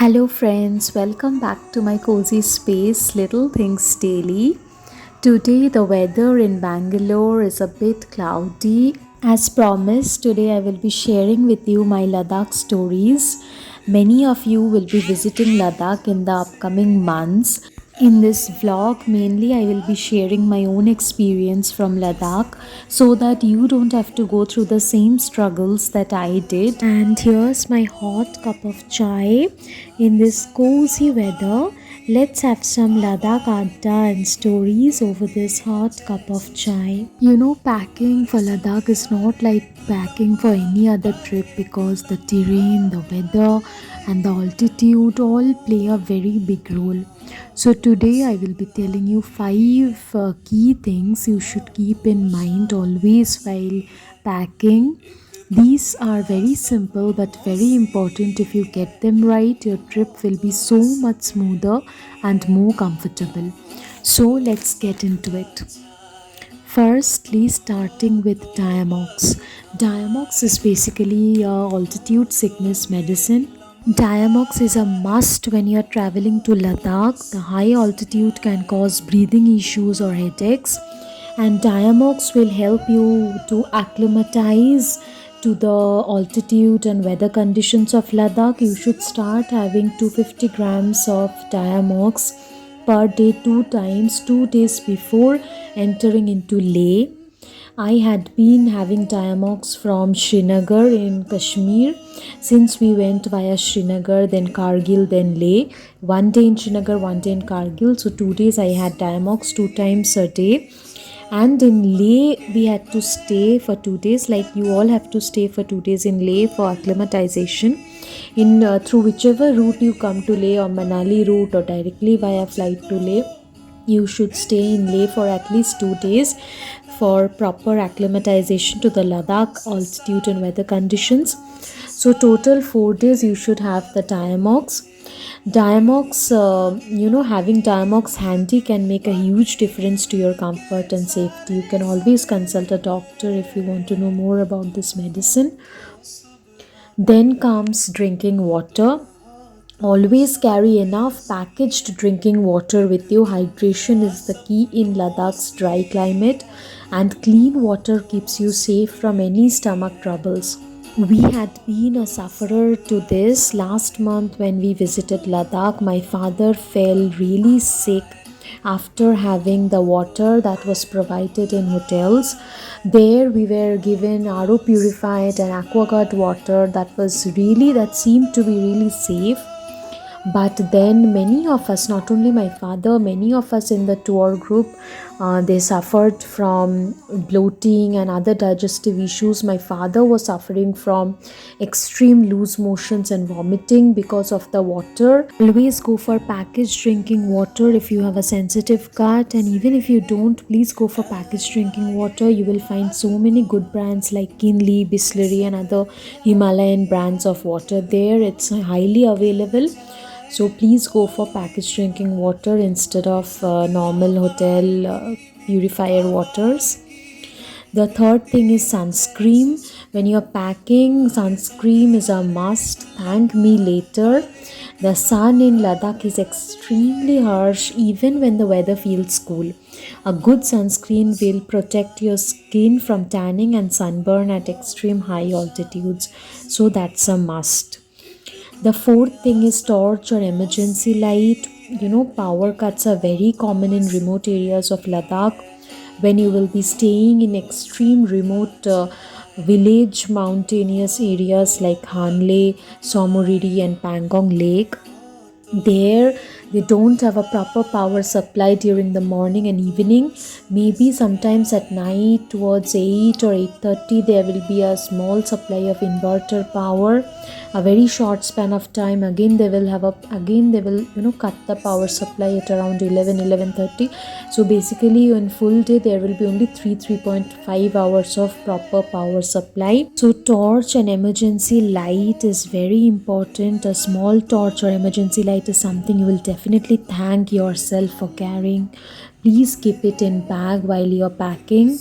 Hello, friends, welcome back to my cozy space, Little Things Daily. Today, the weather in Bangalore is a bit cloudy. As promised, today I will be sharing with you my Ladakh stories. Many of you will be visiting Ladakh in the upcoming months. In this vlog, mainly I will be sharing my own experience from Ladakh so that you don't have to go through the same struggles that I did. And here's my hot cup of chai in this cozy weather. Let's have some Ladakh adda and stories over this hot cup of chai. Packing for Ladakh is not like packing for any other trip because the terrain, the weather, and the altitude all play a very big role. So, today I will be telling you five key things you should keep in mind always while packing. These are very simple but very important. If you get them right, your trip will be so much smoother and more comfortable. So, let's get into it. Firstly, starting with Diamox. Diamox is basically altitude sickness medicine. Diamox is a must when you are traveling to Ladakh. The high altitude can cause breathing issues or headaches, and Diamox will help you to acclimatize to the altitude and weather conditions of Ladakh. You should start having 250 grams of Diamox per day, two times, 2 days before entering into Leh. I had been having Diamox from Srinagar in Kashmir since we went via Srinagar, then Kargil, then Leh. 1 day in Srinagar, 1 day in Kargil. So 2 days I had Diamox two times a day. And in Leh, we had to stay for 2 days. Like you all have to stay for 2 days in Leh for acclimatization. In through whichever route you come to Leh or Manali route or directly via flight to Leh, you should stay in Leh for at least 2 days for proper acclimatization to the Ladakh altitude and weather conditions. So total 4 days you should have the Diamox. Diamox, having Diamox handy can make a huge difference to your comfort and safety. You can always consult a doctor if you want to know more about this medicine. Then comes drinking water. Always carry enough packaged drinking water with you. Hydration is the key in Ladakh's dry climate, and clean water keeps you safe from any stomach troubles. We had been a sufferer to this. Last month, when we visited Ladakh, my father fell really sick after having the water that was provided in hotels. There we were given RO purified and aquaguard water that seemed to be really safe. But then many of us, not only my father, many of us in the tour group, they suffered from bloating and other digestive issues. My father was suffering from extreme loose motions and vomiting because of the water. Always go for packaged drinking water if you have a sensitive gut, and even if you don't, please go for packaged drinking water. You will find so many good brands like Kinley, Bisleri, and other Himalayan brands of water there. It's highly available. So please go for packaged drinking water instead of normal hotel purifier waters. The third thing is sunscreen. When you're packing, sunscreen is a must. Thank me later. The sun in Ladakh is extremely harsh even when the weather feels cool. A good sunscreen will protect your skin from tanning and sunburn at extreme high altitudes. So that's a must. The fourth thing is torch or emergency light. Power cuts are very common in remote areas of Ladakh. When you will be staying in extreme remote village mountainous areas like Hanle, Somoriri, and Pangong Lake, there they don't have a proper power supply during the morning and evening. Maybe sometimes at night towards 8 or 8:30 there will be a small supply of inverter power. A very short span of time, again they will cut the power supply at around 11:30. So basically in full day there will be only 3.5 hours of proper power supply. So torch and emergency light is very important. A small torch or emergency light is something you will definitely thank yourself for carrying. Please keep it in bag while you're packing.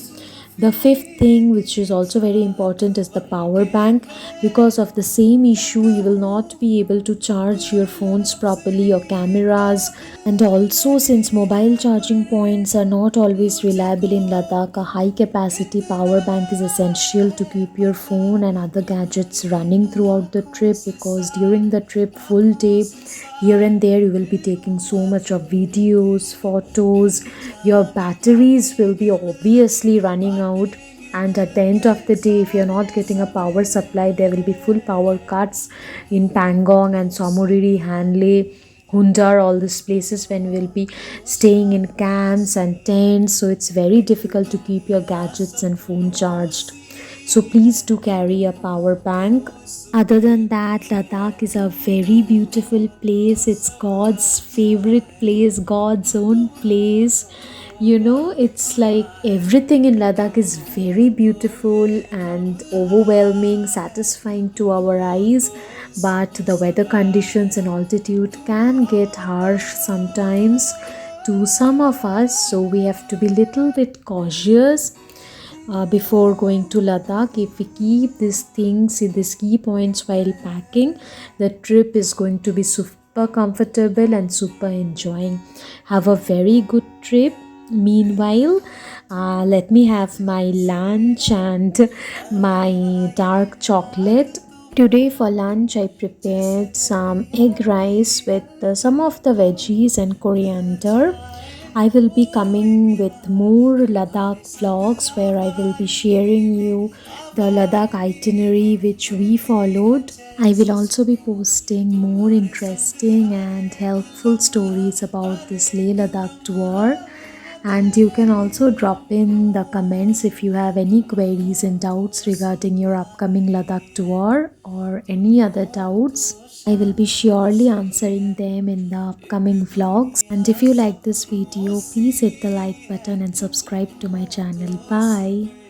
The fifth thing, which is also very important, is the power bank. Because of the same issue, you will not be able to charge your phones properly or cameras. And also, since mobile charging points are not always reliable in Ladakh, a high capacity power bank is essential to keep your phone and other gadgets running throughout the trip, because during the trip, full day, here and there, you will be taking so much of videos, photos. Your batteries will be obviously running out, and at the end of the day, if you're not getting a power supply, there will be full power cuts in Pangong and Samoriri, Hanle, Hundar, all these places when we'll be staying in camps and tents. So it's very difficult to keep your gadgets and phone charged. So please do carry a power bank. Other than that, Ladakh is a very beautiful place. It's God's favorite place, God's own place. It's like everything in Ladakh is very beautiful and overwhelming, satisfying to our eyes. But the weather conditions and altitude can get harsh sometimes to some of us, so we have to be little bit cautious before going to Ladakh. If we keep these things in these key points while packing, the trip is going to be super comfortable and super enjoying. Have a very good trip. Meanwhile, let me have my lunch and my dark chocolate. Today for lunch, I prepared some egg rice with some of the veggies and coriander. I will be coming with more Ladakh vlogs where I will be sharing you the Ladakh itinerary which we followed. I will also be posting more interesting and helpful stories about this Leh Ladakh tour. And you can also drop in the comments if you have any queries and doubts regarding your upcoming Ladakh tour or any other doubts. I will be surely answering them in the upcoming vlogs. And if you like this video, please hit the like button and subscribe to my channel. Bye.